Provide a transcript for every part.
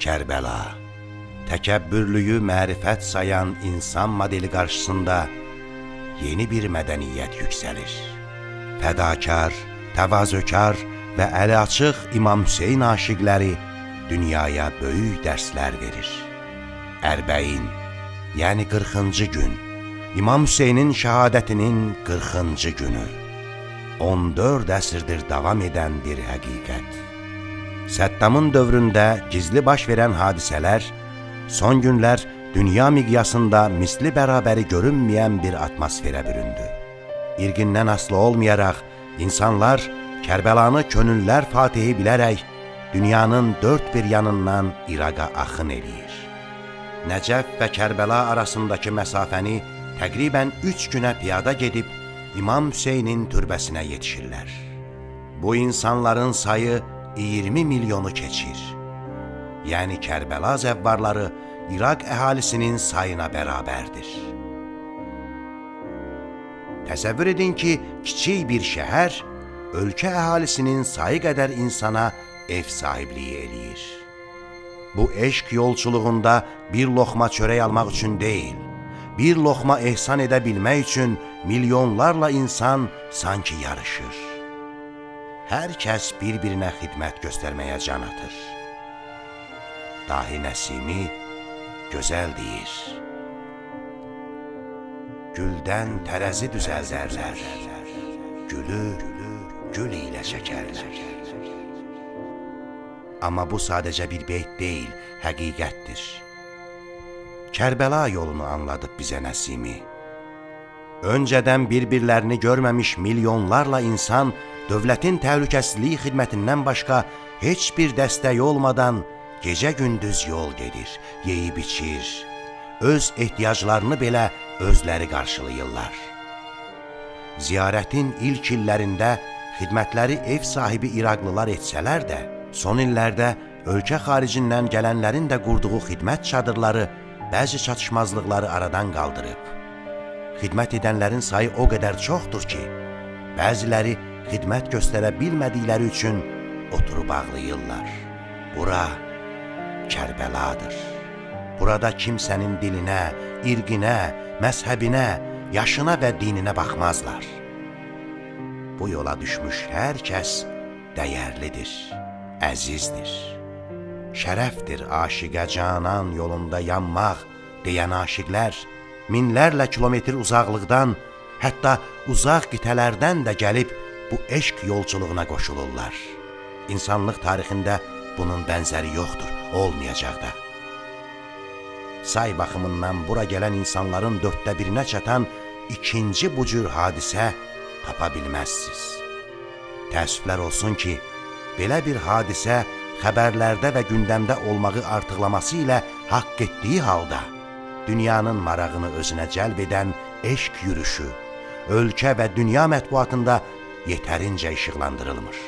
Kərbəla, təkəbbürlüyü mərifət sayan insan modeli qarşısında yeni bir mədəniyyət yüksəlir. Fədakar, təvazökar və əli açıq İmam Hüseyn aşiqləri dünyaya böyük dərslər verir. Ərbəin, yəni 40-cı gün, İmam Hüseynin şəhadətinin 40-cı günü. 14 əsrdir davam edən bir həqiqət. Səddamın dövründə gizli baş verən hadisələr, son günlər dünya miqyasında misli bərabəri görünməyən bir atmosferə büründü. İrqindən asılı olmayaraq, insanlar Kərbəlanı könüllər fatihi bilərək, dünyanın dörd bir yanından İraqa axın eləyir. Nəcəf və Kərbəla arasındakı məsafəni təqribən 3 günə piyada gedib, İmam Hüseynin türbəsinə yetişirlər. Bu insanların sayı 20 milyonu keçir. Yəni Kərbəla zəvvarları İraq əhalisinin sayına bərabərdir. Təsəvvür edin ki, kiçik bir şəhər ölkə əhalisinin sayı qədər insana ev sahibliyi eləyir. Bu eşq yolçuluğunda bir loxma çörək almaq üçün deyil, bir loxma ehsan edə bilmək üçün milyonlarla insan sanki yarışır. Hər kəs bir-birinə xidmət göstərməyə can atır. Dahi Nəsimi gözəl deyir: güldən tərəzi düzəldərlər, gülü gül ilə çəkərlər. Amma bu sadəcə bir beyt deyil, həqiqətdir. Kərbəla yolunu anladıb bizə Nəsimi. Öncədən bir-birlərini görməmiş milyonlarla insan dövlətin təhlükəsizliyi xidmətindən başqa heç bir dəstək olmadan gecə-gündüz yol gedir, yeyib içir, öz ehtiyaclarını belə özləri qarşılayırlar. Ziyarətin ilk illərində xidmətləri ev sahibi İraqlılar etsələr də, son illərdə ölkə xaricindən gələnlərin də qurduğu xidmət çadırları bəzi çatışmazlıqları aradan qaldırıb. Xidmət edənlərin sayı o qədər çoxdur ki, bəziləri xidmət göstərə bilmədikləri üçün oturub ağlayırlar. Bura Kərbəladır. Burada kimsənin dilinə, irqinə, məzhəbinə, yaşına və dininə baxmazlar. Bu yola düşmüş hər kəs dəyərlidir, əzizdir. Şərəfdir aşiqə canan yolunda yanmaq deyən aşiqlər, minlərlə kilometr uzaqlıqdan, hətta uzaq qitələrdən də gəlib bu eşq yolculuğuna qoşulurlar. İnsanlıq tarixində bunun bənzəri yoxdur, olmayacaq da. Say baxımından bura gələn insanların 1/4-ə çatan ikinci bu cür hadisə tapa bilməzsiniz. Təəssüflər olsun ki, belə bir hadisə xəbərlərdə və gündəmdə olmağı artıqlaması ilə haqq etdiyi halda, dünyanın marağını özünə cəlb edən eşq yürüyüşü, ölkə və dünya mətbuatında yetərincə işıqlandırılmır.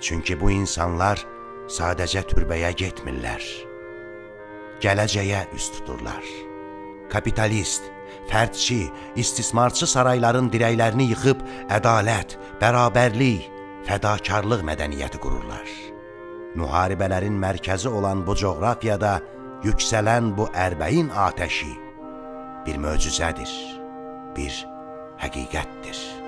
Çünki bu insanlar sadəcə türbəyə getmirlər, gələcəyə üst tuturlar. Kapitalist, fərdçi, istismarçı sarayların dirəklərini yıxıb ədalət, bərabərlik, fədakarlıq mədəniyyəti qururlar. Müharibələrin mərkəzi olan bu coğrafiyada yüksələn bu ərbəin atəşi bir möcüzədir, bir həqiqətdir.